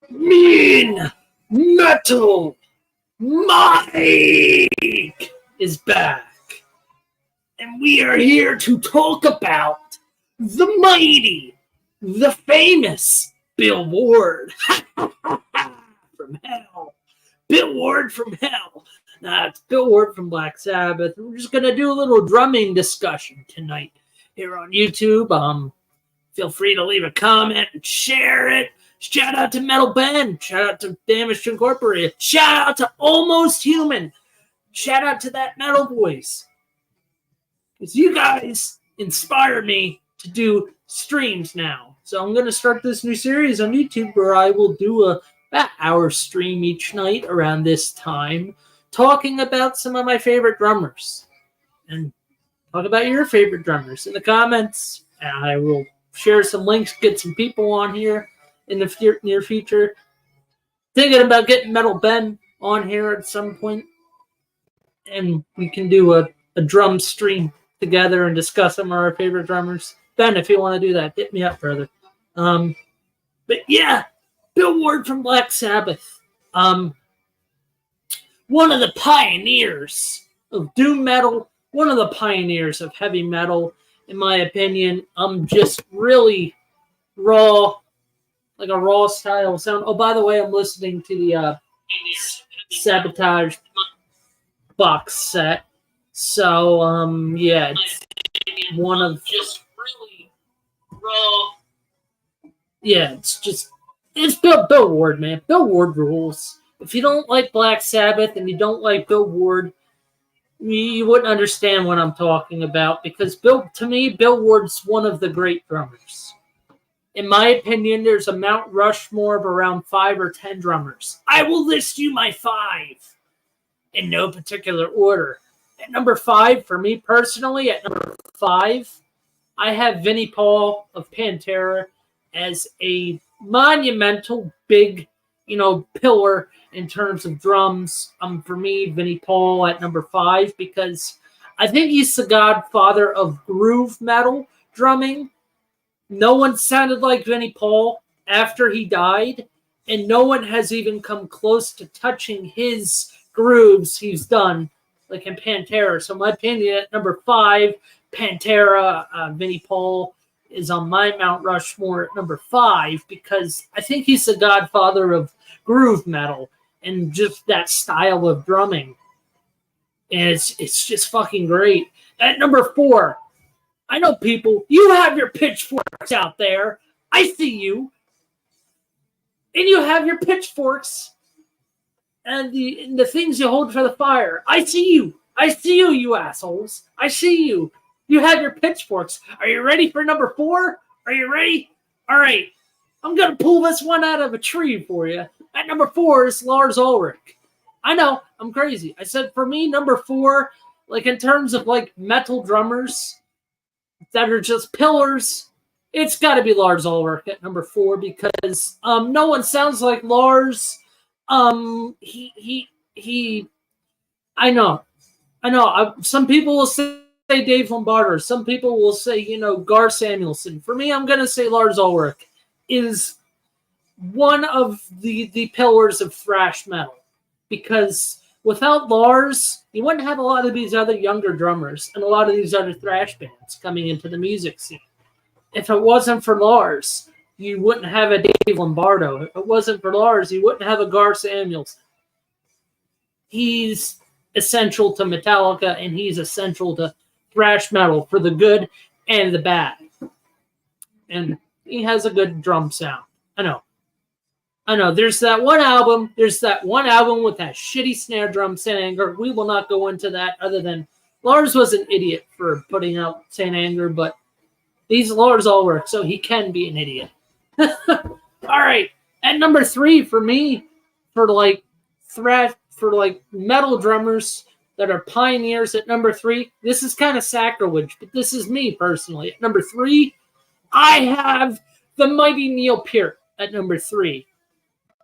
Mean Metal Mike is back, and we are here to talk about the mighty, the famous Bill Ward from hell. Bill Ward from hell. It's Bill Ward from Black Sabbath. We're just going to do a little drumming discussion tonight here on YouTube. Feel free to leave a comment and share it. Shout out to Metal Ben. Shout out to Damaged Incorporated. Shout out to Almost Human. Shout out to that metal voice. Because you guys inspire me to do streams now. So I'm going to start this new series on YouTube where I will do about hour stream each night around this time, talking about some of my favorite drummers. And talk about your favorite drummers in the comments. And I will share some links, get some people on here in the near future. Thinking about getting Metal Ben on here at some point. And we can do a drum stream together and discuss some of our favorite drummers. Ben, if you want to do that, hit me up, brother. But yeah, Bill Ward from Black Sabbath. One of the pioneers of doom metal. One of the pioneers of heavy metal, in my opinion. Just really raw, like a raw style sound. Oh, by the way, I'm listening to the Sabotage box set. So, yeah, it's one of just really raw. Yeah, it's Bill Ward, man. Bill Ward rules. If you don't like Black Sabbath and you don't like Bill Ward, you wouldn't understand what I'm talking about, because to me, Bill Ward's one of the great drummers. In my opinion, there's a Mount Rushmore of around 5 or 10 drummers. I will list you my 5 in no particular order. At number 5, for me personally, at number 5, I have Vinnie Paul of Pantera as a monumental big, pillar in terms of drums. For me, Vinnie Paul at number 5, because I think he's the godfather of groove metal drumming. No one sounded like Vinnie Paul after he died, and no one has even come close to touching his grooves he's done, like in Pantera. So my opinion, at number 5, Pantera, Vinnie Paul is on my Mount Rushmore at number 5, because I think he's the godfather of groove metal and just that style of drumming. And it's just fucking great. At number 4, I know people, you have your pitchforks out there. I see you. And you have your pitchforks and the things you hold for the fire. I see you. I see you, you assholes. I see you. You have your pitchforks. Are you ready for number 4? Are you ready? All right. I'm going to pull this one out of a tree for you. At number 4 is Lars Ulrich. I know, I'm crazy. I said for me, number 4, like in terms of like metal drummers that are just pillars, it's got to be Lars Ulrich at number 4, because no one sounds like Lars. I know. Some people will say Dave Lombardo. Some people will say, Gar Samuelson. For me, I'm going to say Lars Ulrich is one of the pillars of thrash metal, because without Lars, you wouldn't have a lot of these other younger drummers and a lot of these other thrash bands coming into the music scene. If it wasn't for Lars, you wouldn't have a Dave Lombardo. If it wasn't for Lars, you wouldn't have a Gar Samuelson. He's essential to Metallica, and he's essential to thrash metal for the good and the bad. And he has a good drum sound. I know. There's that one album with that shitty snare drum, Saint Anger. We will not go into that, other than Lars was an idiot for putting out Saint Anger, but he's Lars Ulrich, so he can be an idiot. All right. At number 3 for me, for metal drummers that are pioneers, at number 3, this is kind of sacrilege, but this is me personally. At number 3, I have the mighty Neil Peart at number 3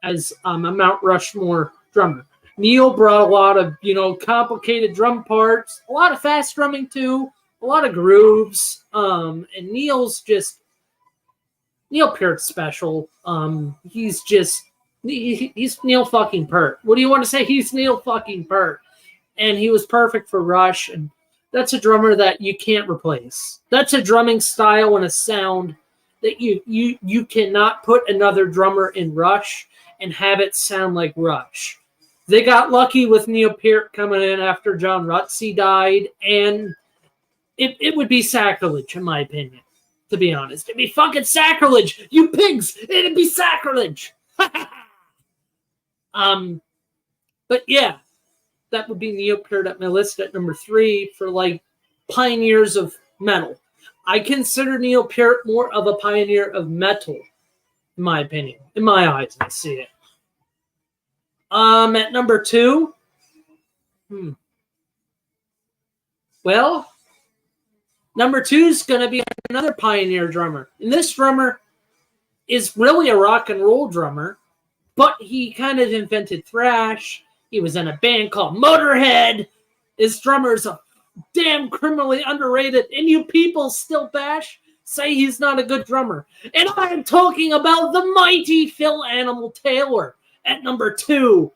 as a Mount Rushmore drummer. Neil brought a lot of, complicated drum parts, a lot of fast drumming too, a lot of grooves. And Neil Peart's special. He's just He's Neil fucking Peart. What do you want to say? He's Neil fucking Peart. And he was perfect for Rush. And that's a drummer that you can't replace. That's a drumming style and a sound that you cannot put another drummer in Rush and have it sound like Rush. They got lucky with Neil Peart coming in after John Rutsey died, and it would be sacrilege, in my opinion, to be honest. It'd be fucking sacrilege, you pigs! It'd be sacrilege! But yeah, that would be Neil Peart at my list at number 3 for, like, pioneers of metal. I consider Neil Peart more of a pioneer of metal, in my opinion. In my eyes, I see it. At number 2, well, number 2 is going to be another pioneer drummer. And this drummer is really a rock and roll drummer, but he kind of invented thrash. He was in a band called Motorhead. His drummer's a damn criminally underrated, and you people still say he's not a good drummer. And I'm talking about the mighty Phil Animal Taylor at number 2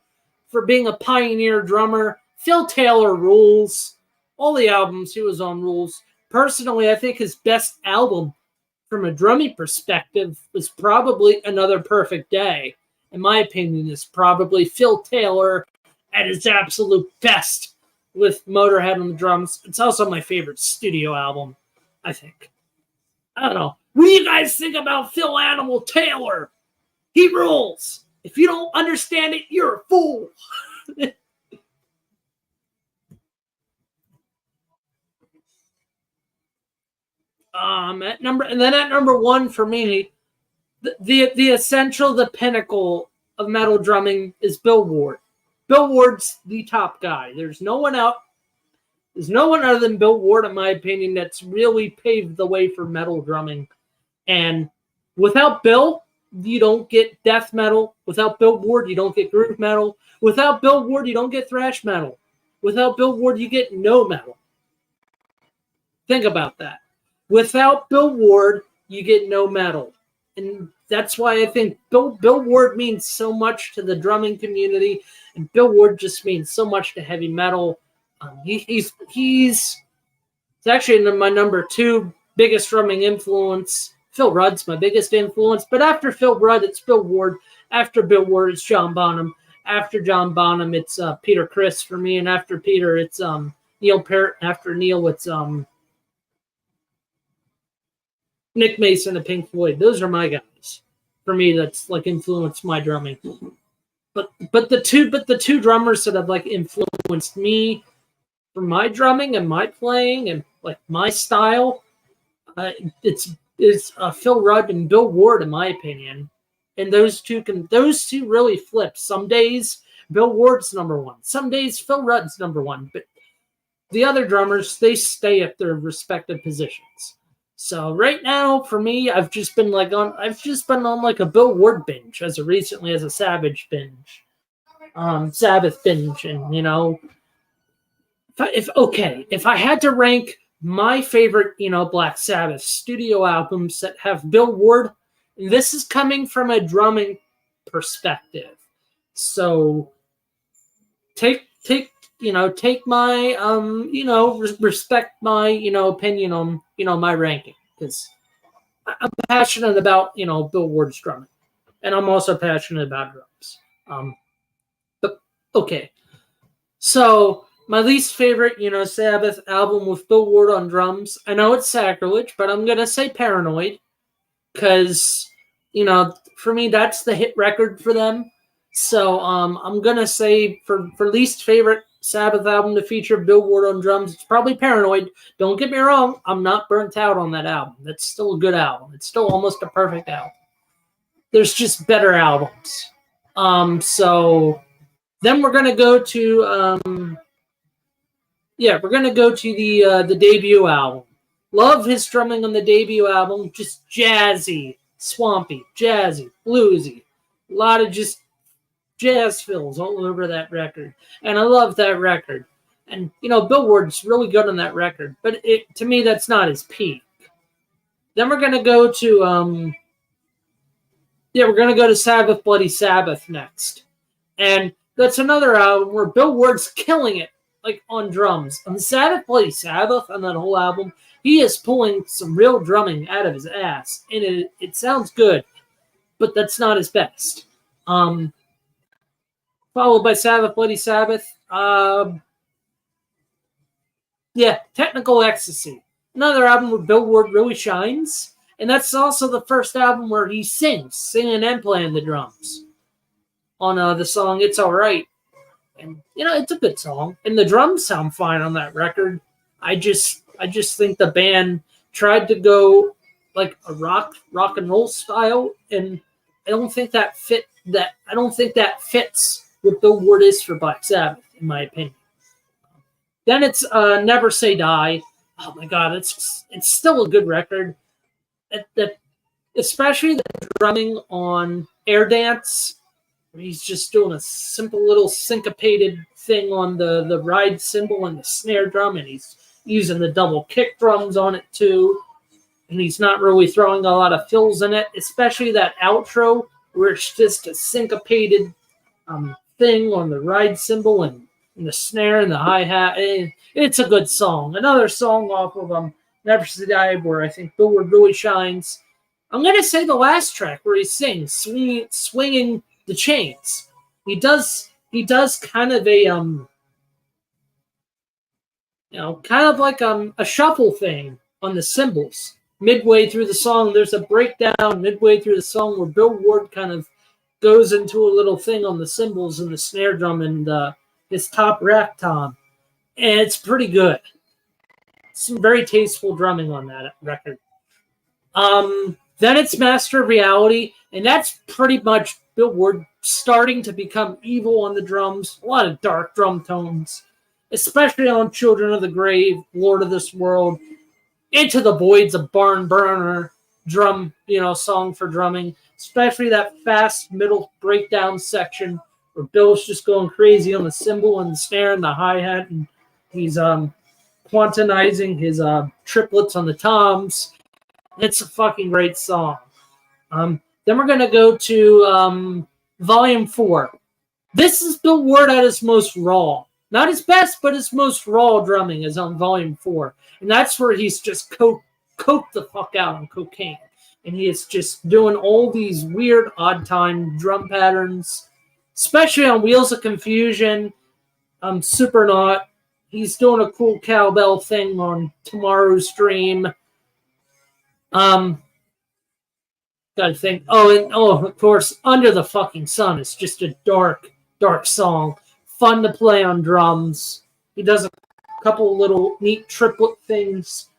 for being a pioneer drummer. Phil Taylor rules. All the albums he was on rules. Personally, I think his best album from a drumming perspective was probably Another Perfect Day. In my opinion, is probably Phil Taylor at his absolute best with Motorhead on the drums. It's also my favorite studio album, I think. I don't know. What do you guys think about Phil Animal Taylor? He rules. If you don't understand it, you're a fool. At number 1 for me, the essential, the pinnacle of metal drumming is Bill Ward. Bill Ward's the top guy. There's no one other than Bill Ward, in my opinion, that's really paved the way for metal drumming. And without Bill, you don't get death metal. Without Bill Ward, you don't get groove metal. Without Bill Ward, you don't get thrash metal. Without Bill Ward, you get no metal. Think about that. Without Bill Ward, you get no metal. And that's why I think Bill Ward means so much to the drumming community, and Bill Ward just means so much to heavy metal. He's actually my number 2 biggest drumming influence. Phil Rudd's my biggest influence, but after Phil Rudd, it's Bill Ward. After Bill Ward, it's John Bonham. After John Bonham, it's Peter Criss for me, and after Peter, it's Neil Peart. After Neil, it's Nick Mason of Pink Floyd. Those are my guys. For me, that's like influenced my drumming. But the two drummers that have like influenced me for my drumming and my playing and like my style, it's Phil Rudd and Bill Ward, in my opinion. And those two really flip. Some days Bill Ward's number 1. Some days Phil Rudd's number 1. But the other drummers, they stay at their respective positions. So right now, for me, I've just been on like a Bill Ward binge as recently as a Sabbath binge, and you know, if I had to rank my favorite, Black Sabbath studio albums that have Bill Ward, this is coming from a drumming perspective. So take my respect my opinion on my ranking, because I'm passionate about Bill Ward's drumming, and I'm also passionate about drums. But okay, so my least favorite Sabbath album with Bill Ward on drums. I know it's sacrilege, but I'm gonna say Paranoid, because for me that's the hit record for them. So I'm gonna say for least favorite Sabbath album to feature Bill Ward on drums, it's probably Paranoid. Don't get me wrong, I'm not burnt out on that album. That's still a good album. It's still almost a perfect album. There's just better albums. So then we're gonna go to the debut album. Love his drumming on the debut album. Just jazzy, swampy, jazzy, bluesy. A lot of just jazz fills all over that record. And I love that record. And, Bill Ward's really good on that record. But to me, that's not his peak. Then we're going to go to, Yeah, we're going to go to Sabbath Bloody Sabbath next. And that's another album where Bill Ward's killing it, like on drums. On Sabbath Bloody Sabbath, on that whole album, he is pulling some real drumming out of his ass. And it sounds good, but that's not his best. Followed by Sabbath Bloody Sabbath. Yeah, Technical Ecstasy. Another album where Bill Ward really shines. And that's also the first album where he singing and playing the drums on the song It's Alright. And, it's a good song. And the drums sound fine on that record. I just think the band tried to go like a rock and roll style, and I don't think that fits what Bill Ward is for Black Sabbath, in my opinion. Then it's Never Say Die. Oh my god, it's still a good record. Especially the drumming on Air Dance, where he's just doing a simple little syncopated thing on the ride cymbal and the snare drum, and he's using the double kick drums on it too. And he's not really throwing a lot of fills in it, especially that outro where it's just a syncopated thing on the ride cymbal and the snare and the hi-hat. It's a good song. Another song off of Never Say Die where I think Bill Ward really shines. I'm going to say the last track where he sings, swinging the chains. He does kind of a, kind of like a shuffle thing on the cymbals. Midway through the song, there's a breakdown midway through the song where Bill Ward kind of goes into a little thing on the cymbals and the snare drum and his top rack tom. And it's pretty good. Some very tasteful drumming on that record. Then it's Master of Reality, and that's pretty much Bill Ward starting to become evil on the drums. A lot of dark drum tones, especially on Children of the Grave, Lord of this World, Into the Void's a barn burner drum, song for drumming, especially that fast middle breakdown section where Bill's just going crazy on the cymbal and the snare and the hi-hat, and he's quantizing his triplets on the toms. It's a fucking great song. Then we're going to go to Volume 4. This is Bill Ward at his most raw. Not his best, but his most raw drumming is on Volume 4. And that's where he's just coked the fuck out on cocaine. And he is just doing all these weird, odd time drum patterns, especially on Wheels of Confusion, Supernaut. He's doing a cool cowbell thing on Tomorrow's Dream. Gotta think. Of course, Under the Fucking Sun is just a dark, dark song. Fun to play on drums. He does a couple little neat triplet things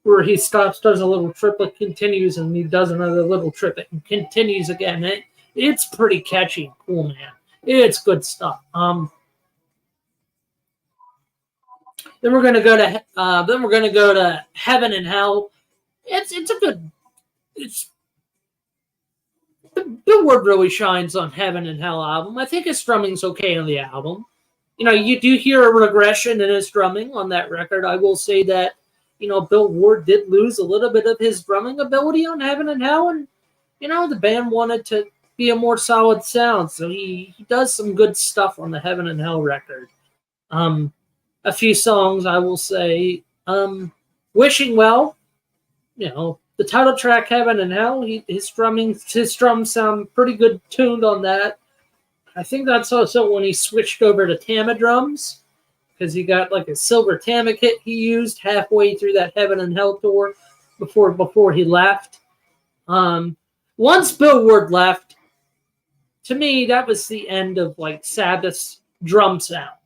where he stops, does a little triplet, continues, and he does another little triplet and continues again. It's pretty catchy and cool, man. It's good stuff. Then we're gonna go to Heaven and Hell. Bill Ward really shines on Heaven and Hell album. I think his drumming's okay on the album. You do hear a regression in his drumming on that record. I will say that, Bill Ward did lose a little bit of his drumming ability on Heaven and Hell, and, the band wanted to be a more solid sound, so he does some good stuff on the Heaven and Hell record. A few songs, I will say, Wishing Well, the title track Heaven and Hell, his drums sound pretty good tuned on that. I think that's also when he switched over to Tama drums, because he got like a silver Tama kit he used halfway through that Heaven and Hell tour before he left. Once Bill Ward left, to me, that was the end of like Sabbath's drum sound,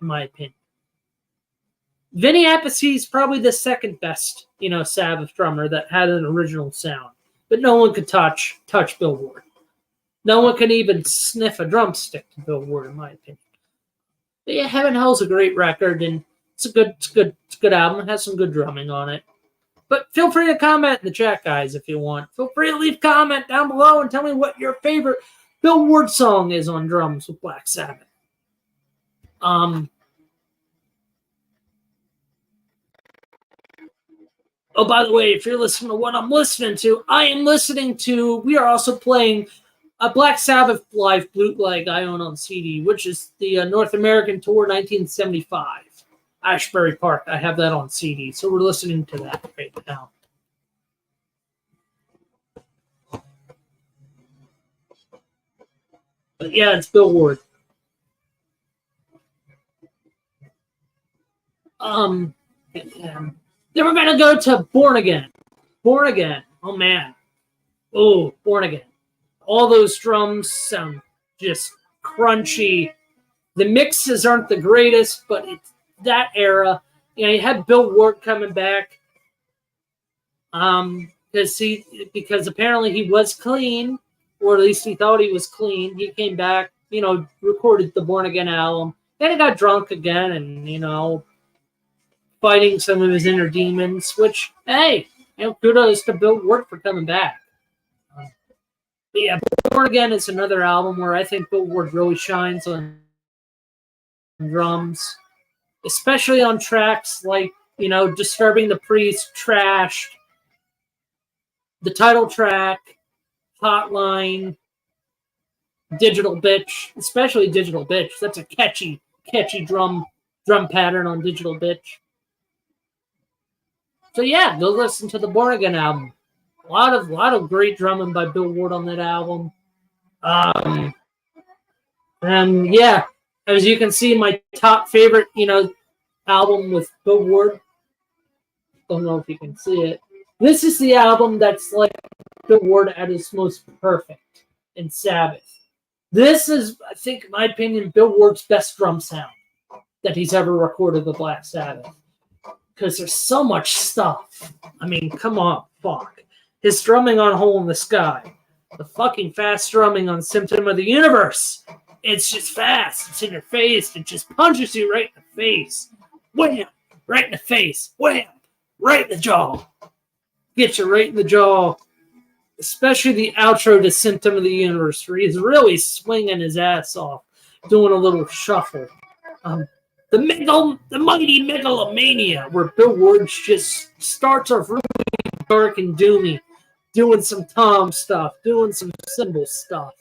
in my opinion. Vinny Appice is probably the second best, Sabbath drummer that had an original sound. But no one could touch Bill Ward. No one can even sniff a drumstick to Bill Ward, in my opinion. But yeah, Heaven and Hell's a great record, and it's a good album. It has some good drumming on it. But feel free to comment in the chat, guys, if you want. Feel free to leave a comment down below and tell me what your favorite Bill Ward song is on drums with Black Sabbath. Oh, by the way, if you're listening to what I'm listening to, we are also playing a Black Sabbath live bootleg I own on CD, which is the North American Tour 1975, Ashbury Park. I have that on CD, so we're listening to that right now. But yeah, it's Bill Ward. Then we're gonna go to Born Again. Born Again. Oh man. Oh, Born Again. All those drums sound just crunchy. The mixes aren't the greatest, but it's that era. You know, you had Bill Ward coming back. Because apparently he was clean, or at least he thought he was clean. He came back, recorded the Born Again album. Then he got drunk again and, fighting some of his inner demons, which, hey, kudos to Bill Ward for coming back. But yeah, Born Again is another album where I think Bill Ward really shines on drums, especially on tracks like, Disturbing the Priest, Trashed, the title track, Hotline, Digital Bitch, especially Digital Bitch. That's a catchy drum pattern on Digital Bitch. So yeah, go listen to the Born Again album. A lot of great drumming by Bill Ward on that album. And yeah, as you can see, my top favorite, album with Bill Ward. Don't know if you can see it. This is the album that's like Bill Ward at his most perfect in Sabbath. This is, I think, in my opinion, Bill Ward's best drum sound that he's ever recorded with Black Sabbath. Because there's so much stuff. I mean, come on, fuck. His drumming on Hole in the Sky. The fucking fast drumming on Symptom of the Universe. It's just fast. It's in your face. It just punches you right in the face. Wham! Right in the face. Wham! Right in the jaw. Gets you right in the jaw. Especially the outro to Symptom of the Universe, where he's really swinging his ass off, doing a little shuffle. The mighty megalomania, where Bill Ward just starts off really dark and doomy, doing some tom stuff, doing some cymbal stuff.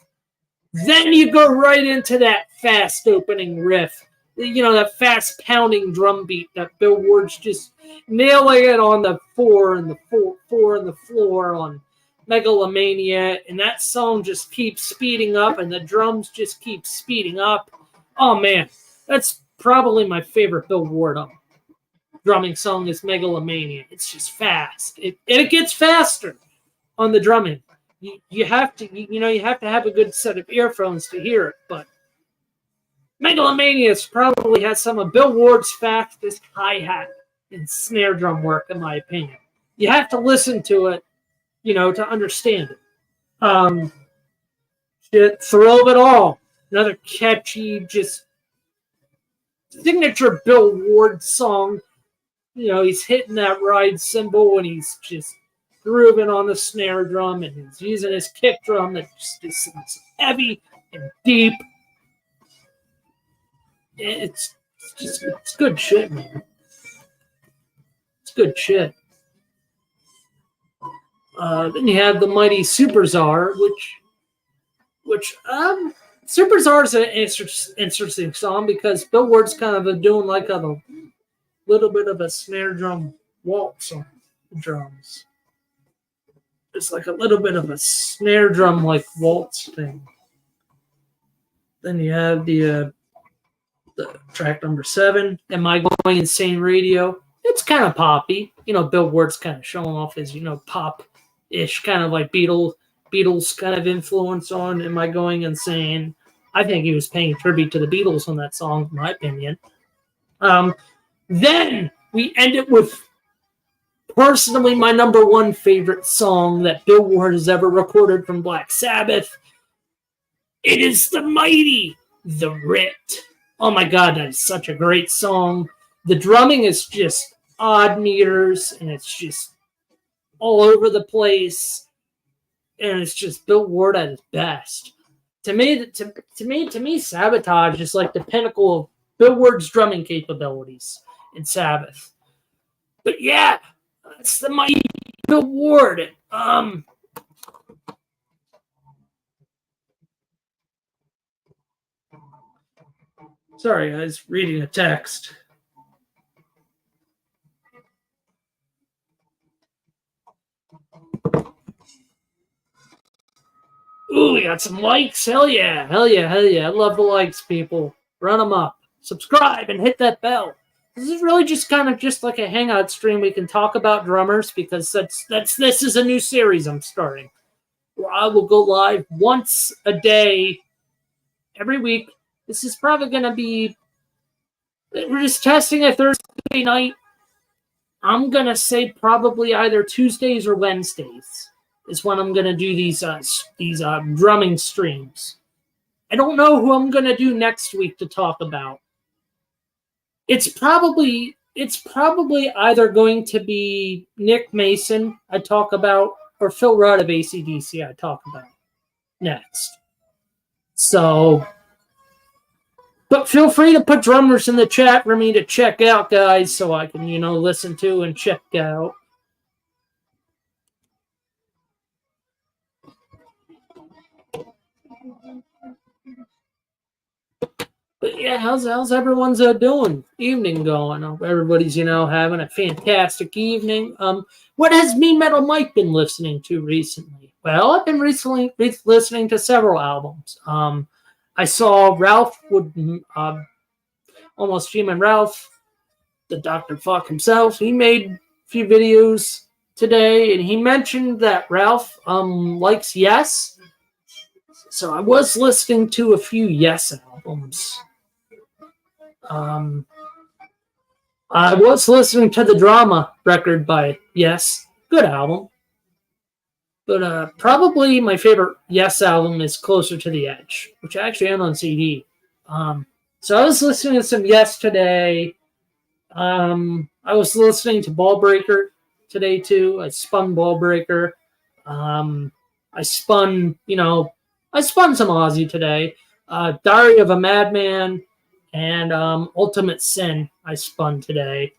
Then you go right into that fast opening riff, that fast pounding drum beat that Bill Ward's just nailing it on the four and the floor on Megalomania, and that song just keeps speeding up, and the drums just keep speeding up. Oh man, that's probably my favorite Bill Ward drumming song is Megalomania. It's just fast. It gets faster on the drumming. You have to have a good set of earphones to hear it, but Megalomania probably has some of Bill Ward's fastest hi-hat and snare drum work, in my opinion. You have to listen to it, to understand it. Thrill of It All. Another catchy, just signature Bill Ward song. He's hitting that ride cymbal and he's just grooving on the snare drum, and he's using his kick drum that just is heavy and deep. It's good shit, man. It's good shit. Then you have the mighty Super Czar, which Super Czar is an interesting song because Bill Ward's kind of doing like a little bit of a snare drum waltz on the drums. It's like a little bit of a snare drum like waltz thing. Then you have the track number 7, Am I Going Insane Radio? It's kind of poppy. Bill Ward's kind of showing off his, pop-ish kind of like Beatles kind of influence on Am I Going Insane. I think he was paying tribute to the Beatles on that song, in my opinion. Then we end it with personally my number one favorite song that Bill Ward has ever recorded from Black Sabbath. It is the mighty The Writ. Oh my God, that is such a great song. The drumming is just odd meters, and it's just all over the place, and it's just Bill Ward at his best. To me, Sabotage is like the pinnacle of Bill Ward's drumming capabilities in Sabbath. But yeah, It's the Mighty Billboard. Sorry, I was reading a text. Ooh, we got some likes. Hell yeah. Hell yeah. Hell yeah. I love the likes, people. Run them up. Subscribe and hit that bell. This is really just kind of just like a hangout stream. We can talk about drummers because this is a new series I'm starting where I will go live once a day every week. This is probably going to be, we're just testing a Thursday night. I'm going to say probably either Tuesdays or Wednesdays is when I'm going to do these drumming streams. I don't know who I'm going to do next week to talk about. It's probably either going to be Nick Mason I talk about or Phil Rudd of AC/DC I talk about next. So, but feel free to put drummers in the chat for me to check out, guys, so I can, listen to and check out. But yeah, how's everyone's doing? Evening going? Hope everybody's having a fantastic evening. What has Me Metal Mike been listening to recently? Well, I've been recently listening to several albums. I saw Ralph would Almost Human Ralph, the Dr. Fuck himself. He made a few videos today, and he mentioned that Ralph likes Yes. So I was listening to a few Yes albums. I was listening to the Drama record by Yes. Good album. But probably my favorite Yes album is Closer to the Edge, which I actually own on CD. So I was listening to some Yes today. I was listening to Ball Breaker today too. I spun Ball Breaker. I spun some Ozzy today. Diary of a Madman and Ultimate Sin I spun today.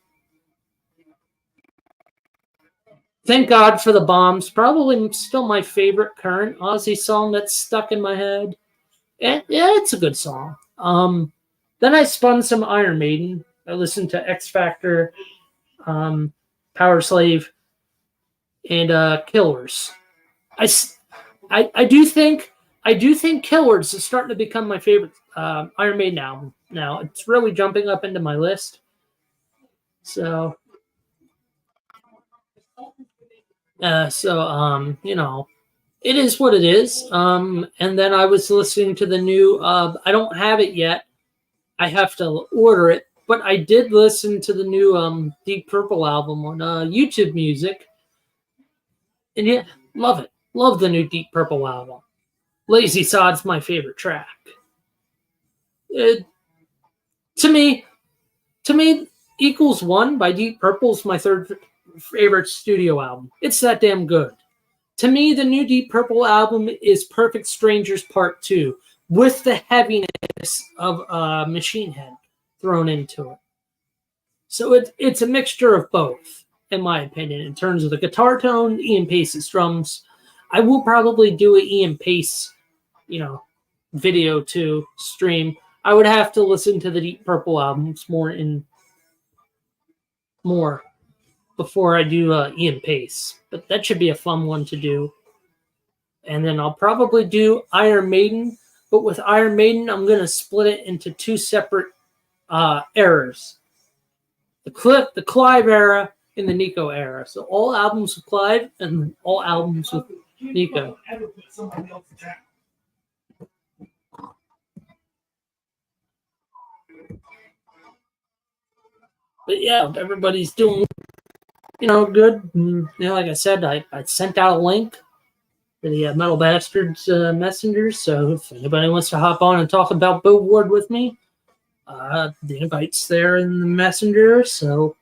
Thank God for the Bombs. Probably still my favorite current Ozzy song that's stuck in my head. And, yeah, it's a good song. Then I spun some Iron Maiden. I listened to X Factor, Power Slave, and Killers. I do think Killers is starting to become my favorite Iron Maiden album. Now it's really jumping up into my list. So, it is what it is. And then I was listening to the new. I don't have it yet. I have to order it, but I did listen to the new Deep Purple album on YouTube Music, and yeah, love it. Love the new Deep Purple album. Lazy Sod's my favorite track. It, to me, Equals One by Deep Purple is my third favorite studio album. It's that damn good. To me, the new Deep Purple album is Perfect Strangers Part 2 with the heaviness of Machine Head thrown into it. So it's a mixture of both, in my opinion, in terms of the guitar tone, Ian Pace's drums. I will probably do an Ian Pace, video to stream. I would have to listen to the Deep Purple albums more before I do Ian Pace. But that should be a fun one to do. And then I'll probably do Iron Maiden. But with Iron Maiden, I'm going to split it into two separate eras. The Clive era and the Nico era. So all albums with Clive and all albums with Nico. But yeah, everybody's doing good. Like I said, I sent out a link to the Metal Bastards messengers. So if anybody wants to hop on and talk about Billboard with me, the invite's there in the messenger. So,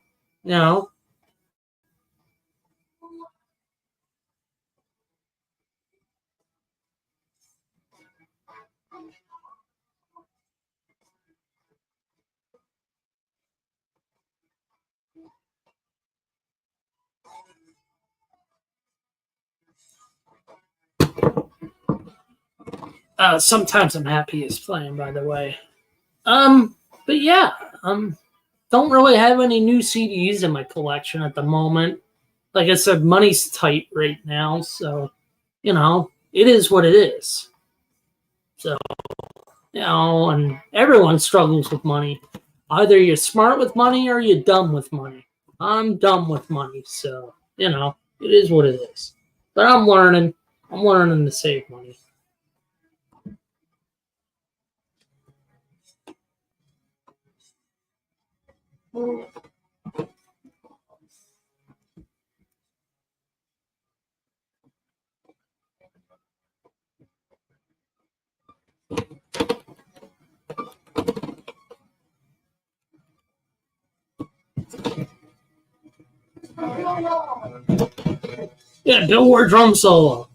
Sometimes I'm happy he's playing, by the way. But yeah, don't really have any new CDs in my collection at the moment. Like I said, money's tight right now, so it is what it is. So and everyone struggles with money. Either you're smart with money or you're dumb with money. I'm dumb with money, so it is what it is. But I'm learning. I'm learning to save money. Yeah, Bill Ward drum solo.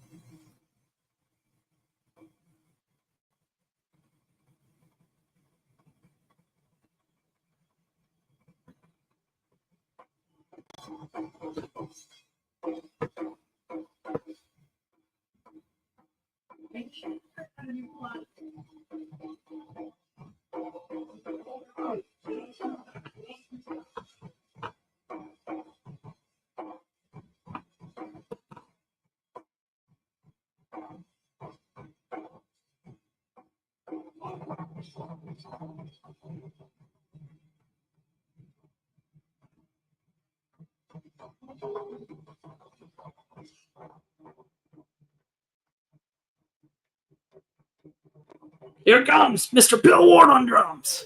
Here comes Mr. Bill Ward on drums.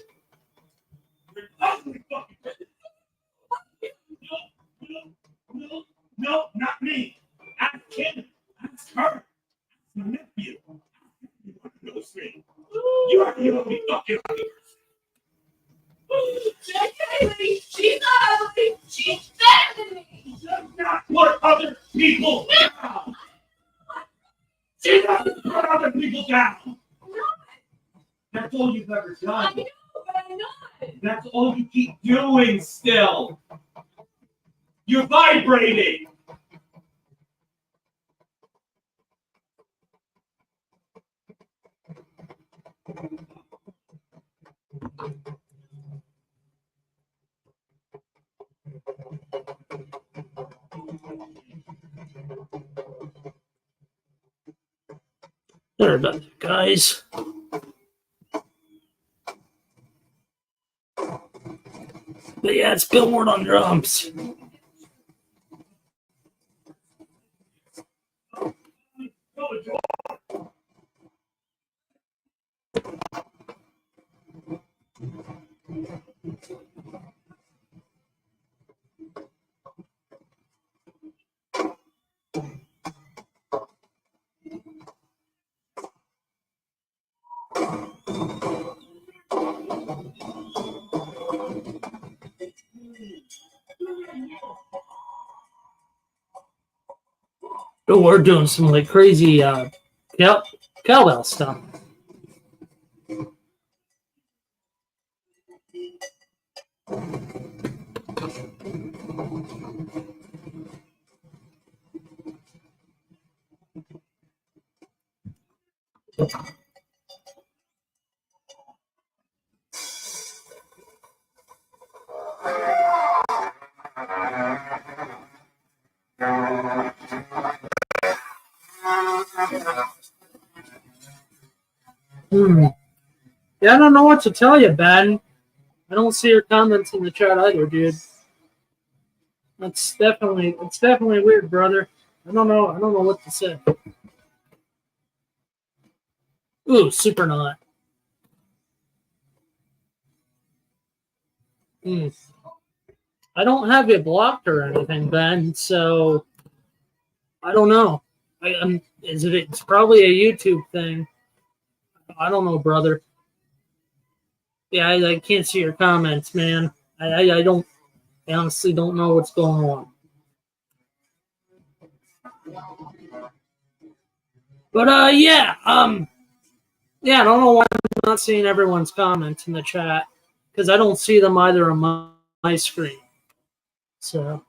No, not me. Ask him. Ask her. My nephew. You knows me. You are the only fucking she's not ugly. She's better than me. Does not put other people down. She doesn't put other people down. That's all you've ever done. I know, but I'm not. That's all you keep doing still. You're vibrating. Sorry about that, guys. But yeah, it's Bill Ward on drums. But we're doing some like crazy cowbell stuff. Yeah, I don't know what to tell you, Ben. I don't see your comments in the chat either, dude. It's definitely weird, brother. I don't know what to say. Ooh, super not. I don't have you blocked or anything, Ben, so I don't know. It's probably a YouTube thing. I don't know, brother. Yeah, I can't see your comments, man. I honestly don't know what's going on. But yeah, I don't know why I'm not seeing everyone's comments in the chat because I don't see them either on my screen. So.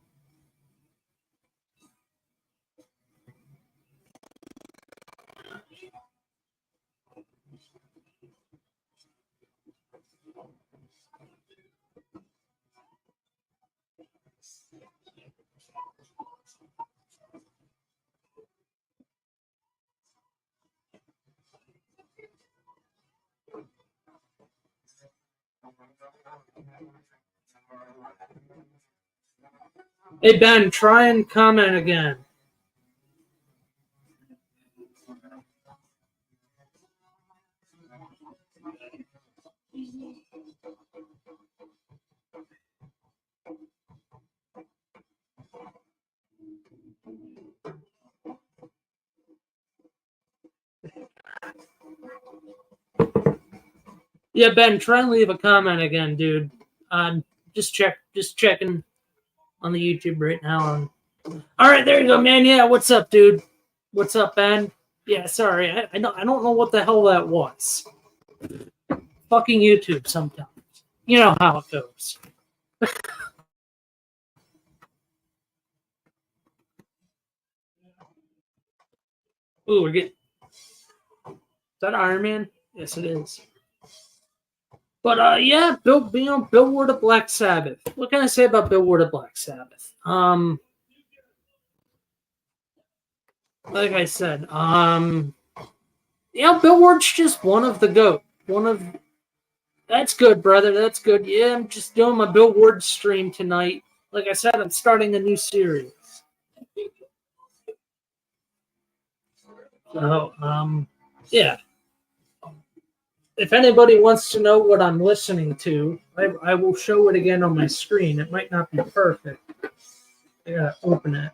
Hey Ben, try and comment again. Yeah, Ben, try and leave a comment again, dude. Just checking on the YouTube right now. All right, there you go, man. Yeah, what's up, dude? What's up, Ben? Yeah, sorry, I don't know what the hell that was. Fucking YouTube sometimes. You know how it goes. Ooh, we're getting. Is that Iron Man? Yes, it is. But yeah, Bill Ward of Black Sabbath. What can I say about Bill Ward of Black Sabbath? Like I said, Bill Ward's just one of the GOAT. That's good, brother. That's good. Yeah, I'm just doing my Bill Ward stream tonight. Like I said, I'm starting a new series. So, yeah. If anybody wants to know what I'm listening to, I will show it again on my screen. It might not be perfect. I gotta open it.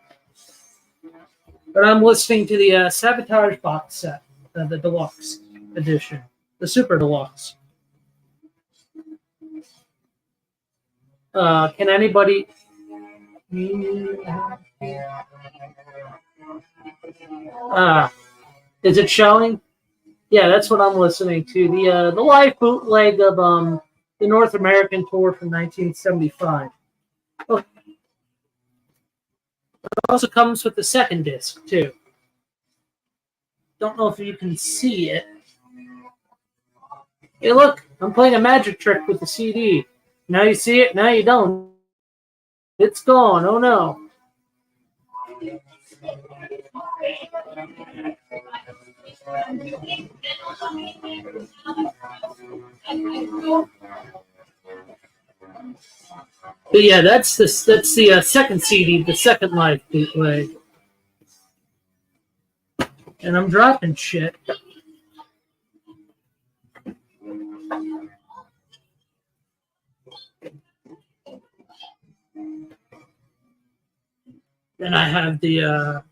But I'm listening to the Sabotage box set, the deluxe edition, the super deluxe. Can anybody? Is it showing? Yeah, that's what I'm listening to. The live bootleg of the North American tour from 1975. Oh, it also comes with the second disc too. Don't know if you can see it. Hey, look, I'm playing a magic trick with the CD. Now you see it, now you don't. It's gone. Oh no. But yeah, that's the second CD, the second live bootleg. And I'm dropping shit. Then I have the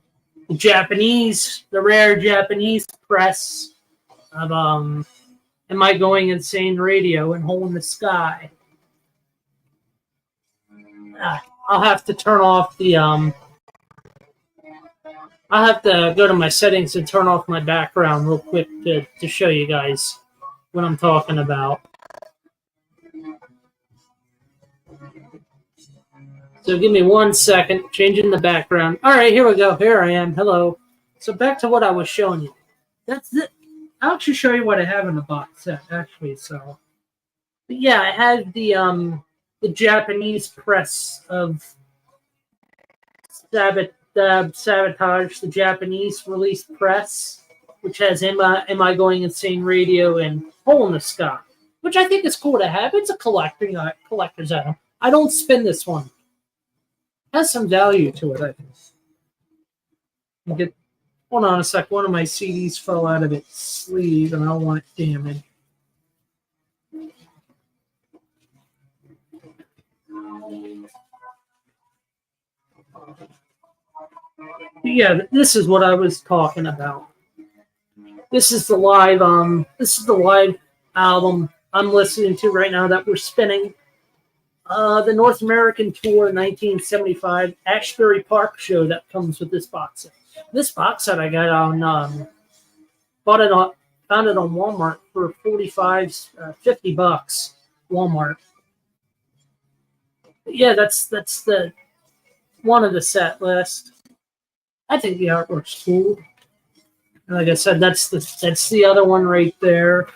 Japanese, the rare Japanese press of Am I Going Insane Radio and Hole in the Sky. I'll have to turn off the I'll have to go to my settings and turn off my background real quick to show you guys what I'm talking about. So give me 1 second, changing the background. All right, here we go. Here I am. Hello. So back to what I was showing you. That's it. I'll actually show you what I have in the box set, actually. So, but yeah, I have the Japanese press of Sabotage, the Japanese release press, which has Am I Going Insane Radio and Hole in the Sky, which I think is cool to have. It's a collector's item. I don't spin this one. It has some value to it, I think. Hold on a sec. One of my CDs fell out of its sleeve, and I don't want it damaged. Yeah, this is what I was talking about. This is the live album I'm listening to right now that we're spinning. The North American Tour 1975 Ashbury Park show that comes with this box set. This box set I got on found it on Walmart for $50 Walmart. Yeah, that's the one of the set list. I think the artwork's cool. And like I said, that's the other one right there.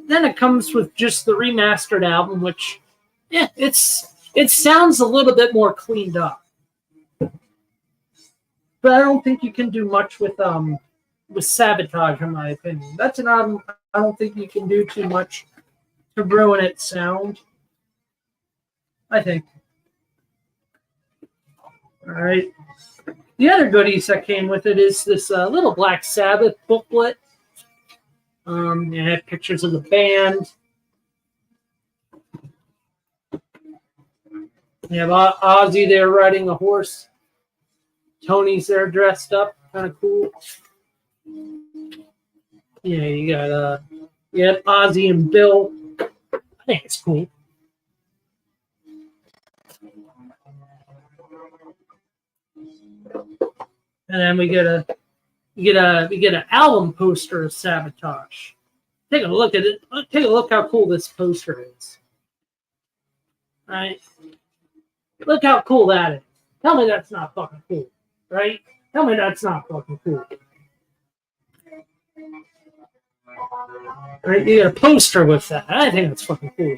Then it comes with just the remastered album, which, yeah, it sounds a little bit more cleaned up. But I don't think you can do much with Sabotage, in my opinion. That's an album I don't think you can do too much to ruin its sound. I think. All right. The other goodies that came with it is this little Black Sabbath booklet. You have pictures of the band. You have Ozzy there riding a horse. Tony's there dressed up, kind of cool. Yeah, you got Ozzy and Bill. I think it's cool. And then we get an album poster of Sabotage. Take a look at it. Take a look how cool this poster is. All right. Look how cool that is. Tell me that's not fucking cool. Right? Tell me that's not fucking cool. Right? You get a poster with that. I think that's fucking cool.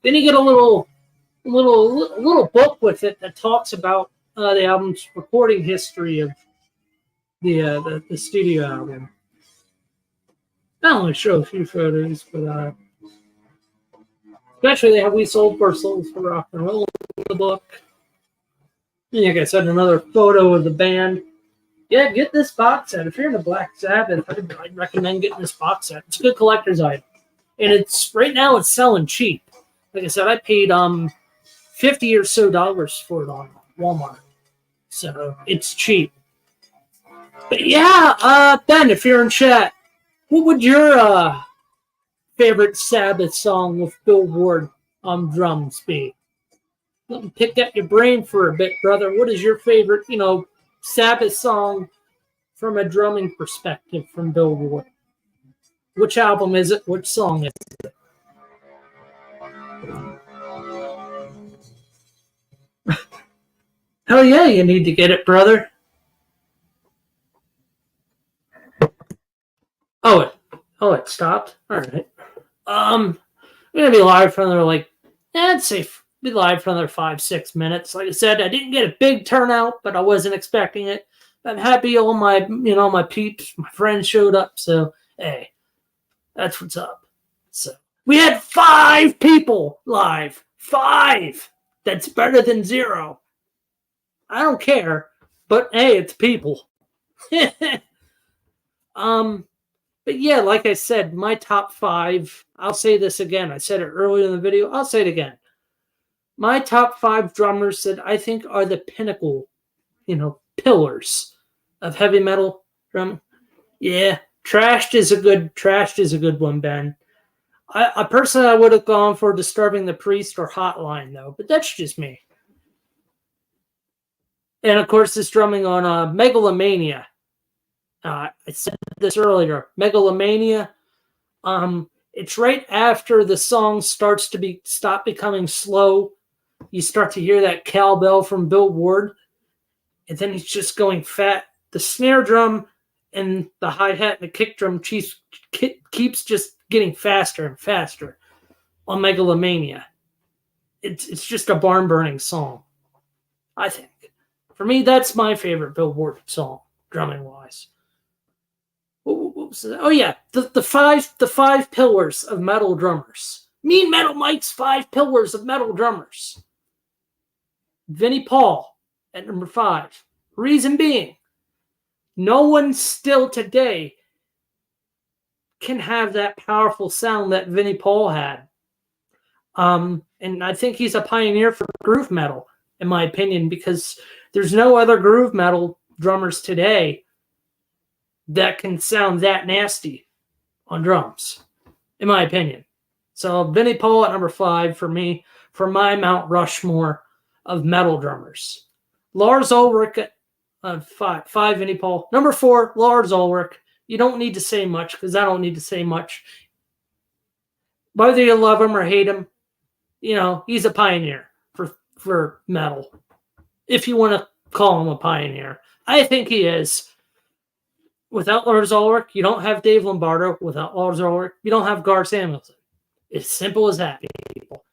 Then you get a little book with it that talks about the album's recording history of the studio album. I only show a few photos, but especially they have "We Sold Our Souls for Rock and Roll" in the book. And like I said, another photo of the band. Yeah, get this box set. If you're into Black Sabbath, I'd recommend getting this box set. It's a good collector's item, and it's right now it's selling cheap. Like I said, I paid $50 or so for it on Walmart, so it's cheap. But yeah, Ben, if you're in chat, what would your favorite Sabbath song with Bill Ward on drums be? Let me pick at your brain for a bit, brother. What is your favorite, Sabbath song from a drumming perspective from Bill Ward? Which album is it? Which song is it? Hell yeah, you need to get it, brother. Oh, it stopped? All right. We're going to be live for another, I'd say be live for another 5-6 minutes. Like I said, I didn't get a big turnout, but I wasn't expecting it. I'm happy all my, my peeps, my friends showed up. So, hey, that's what's up. So, we had 5 people live. 5! That's better than 0. I don't care, but hey, it's people. But yeah, like I said, my top 5, I'll say this again. I said it earlier in the video. I'll say it again. My top 5 drummers that I think are the pinnacle, pillars of heavy metal drumming. Yeah, Trashed is a good one, Ben. I personally would have gone for Disturbing the Priest or Hotline, though, but that's just me. And of course, this drumming on Megalomania. I said this earlier. Megalomania. It's right after the song starts to stop becoming slow. You start to hear that cowbell from Bill Ward, and then he's just going fat. The snare drum and the hi-hat and the kick drum keeps just getting faster and faster on Megalomania. It's just a barn-burning song, I think. For me, that's my favorite Bill Ward song, drumming-wise. What was that? Oh yeah, the five pillars of metal drummers. Mean Metal Mike's 5 pillars of metal drummers. Vinnie Paul at number 5. Reason being, no one still today can have that powerful sound that Vinnie Paul had. And I think he's a pioneer for groove metal, in my opinion, because there's no other groove metal drummers today that can sound that nasty on drums, in my opinion. So Vinnie Paul at number 5 for me, for my Mount Rushmore of metal drummers. Lars Ulrich at 5 Vinnie Paul. Number 4, Lars Ulrich. You don't need to say much, because I don't need to say much. Whether you love him or hate him, he's a pioneer for metal. If you want to call him a pioneer. I think he is. Without Lars Ulrich, you don't have Dave Lombardo. Without Lars Ulrich, you don't have Gar Samuelson. It's simple as that, people.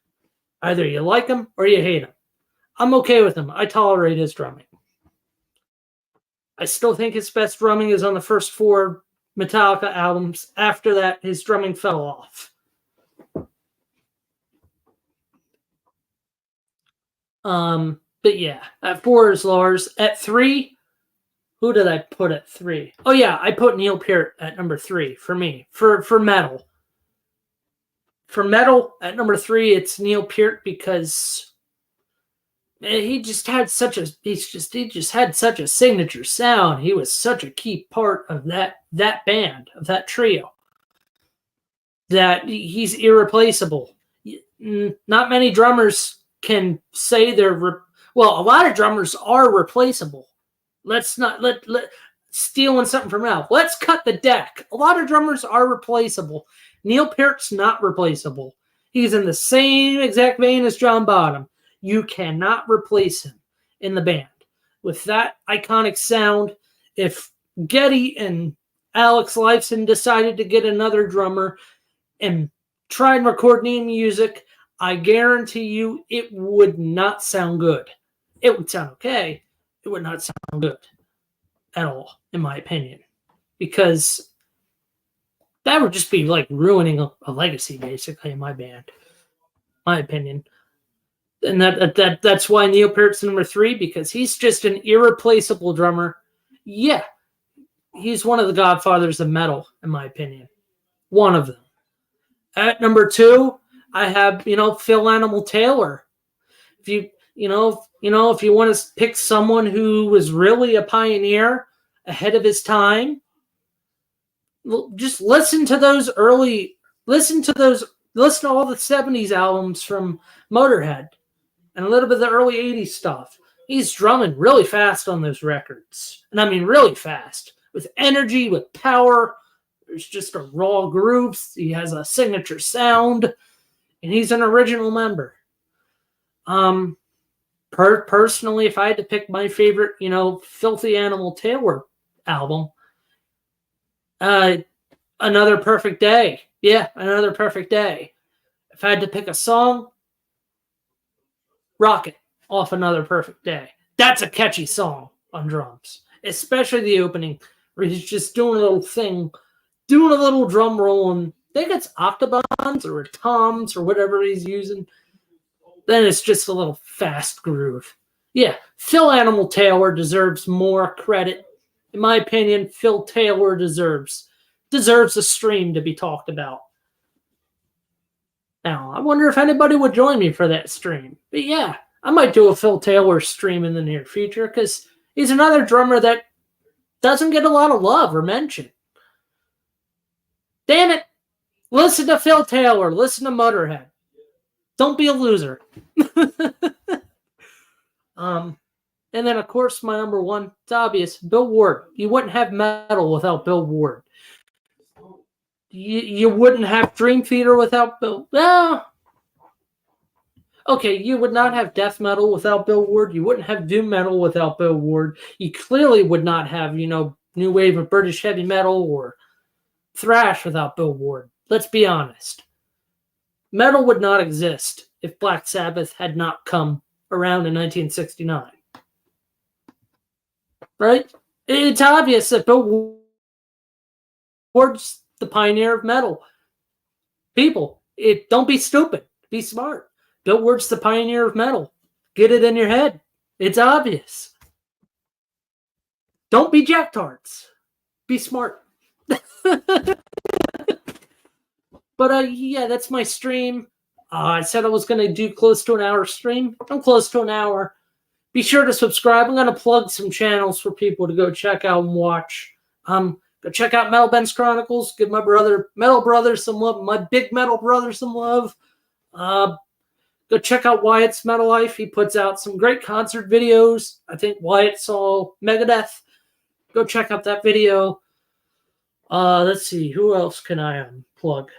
Either you like him or you hate him. I'm okay with him. I tolerate his drumming. I still think his best drumming is on the first 4 Metallica albums. After that, his drumming fell off. But yeah, at 4 is Lars. At 3, who did I put at 3? Oh yeah, I put Neil Peart at number 3 for me. For metal. For metal, at number 3, it's Neil Peart because he just had such a signature sound. He was such a key part of that band, of that trio, that he's irreplaceable. Not many drummers can say they're a lot of drummers are replaceable. Let's not let stealing something from Ralph. Let's cut the deck. A lot of drummers are replaceable. Neil Peart's not replaceable. He's in the same exact vein as John Bonham. You cannot replace him in the band. With that iconic sound, if Geddy and Alex Lifeson decided to get another drummer and try and record new music, I guarantee you it would not sound good. It would sound okay. It would not sound good at all, in my opinion. Because that would just be like ruining a legacy, basically, in my band. My opinion. And that's why Neil Peart's number 3, because he's just an irreplaceable drummer. Yeah, he's one of the godfathers of metal, in my opinion. One of them. At number 2, I have, Phil Animal Taylor. If you want to pick someone who was really a pioneer ahead of his time, just listen to all the 70s albums from Motorhead and a little bit of the early 80s stuff. He's drumming really fast on those records. And I mean really fast. With energy, with power. There's just a raw groove. He has a signature sound. And he's an original member. Personally, if I had to pick my favorite, Filthy Animal Taylor album, Another Perfect Day. Yeah, Another Perfect Day. If I had to pick a song, Rocket off Another Perfect Day. That's a catchy song on drums, especially the opening where he's just doing a little thing, doing a little drum roll, and I think it's octobans or toms or whatever he's using. Then it's just a little fast groove. Yeah, Phil Animal Taylor deserves more credit. In my opinion, Phil Taylor deserves a stream to be talked about. Now, I wonder if anybody would join me for that stream. But yeah, I might do a Phil Taylor stream in the near future because he's another drummer that doesn't get a lot of love or mention. Damn it. Listen to Phil Taylor. Listen to Motorhead. Don't be a loser. And then, of course, my number 1, it's obvious, Bill Ward. You wouldn't have metal without Bill Ward. You wouldn't have Dream Theater without Bill. Well, okay, you would not have death metal without Bill Ward. You wouldn't have doom metal without Bill Ward. You clearly would not have, new wave of British heavy metal or thrash without Bill Ward. Let's be honest. Metal would not exist if Black Sabbath had not come around in 1969. Right? It's obvious that Bill Ward's the pioneer of metal. People, don't be stupid. Be smart. Bill Ward's the pioneer of metal. Get it in your head. It's obvious. Don't be jacktards. Be smart. But yeah, that's my stream. I said I was going to do close to an hour stream. I'm close to an hour. Be sure to subscribe. I'm going to plug some channels for people to go check out and watch. Go check out Metal Ben's Chronicles. Give my metal brother some love. My big metal brother some love. Go check out Wyatt's Metal Life. He puts out some great concert videos. I think Wyatt saw Megadeth. Go check out that video. Let's see. Who else can I plug?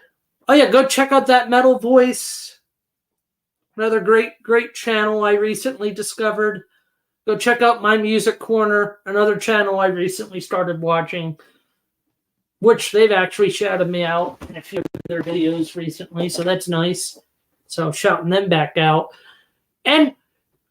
Oh, yeah. Go check out that Metal Voice. Another great channel I recently discovered. Go check out My Music Corner, another channel I recently started watching. which they've actually shouted me out in a few of their videos recently, so that's nice. So shouting them back out. And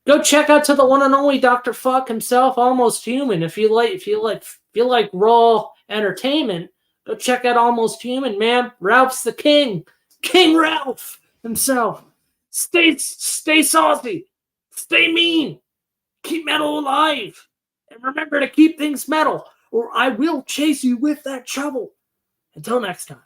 go check out to the one and only Dr. Fuck himself, Almost Human. If you like raw entertainment, go check out Almost Human, man. Ralph's the king. King Ralph himself. Stay saucy. Stay mean. Keep metal alive. And remember to keep things metal, or I will chase you with that shovel. Until next time.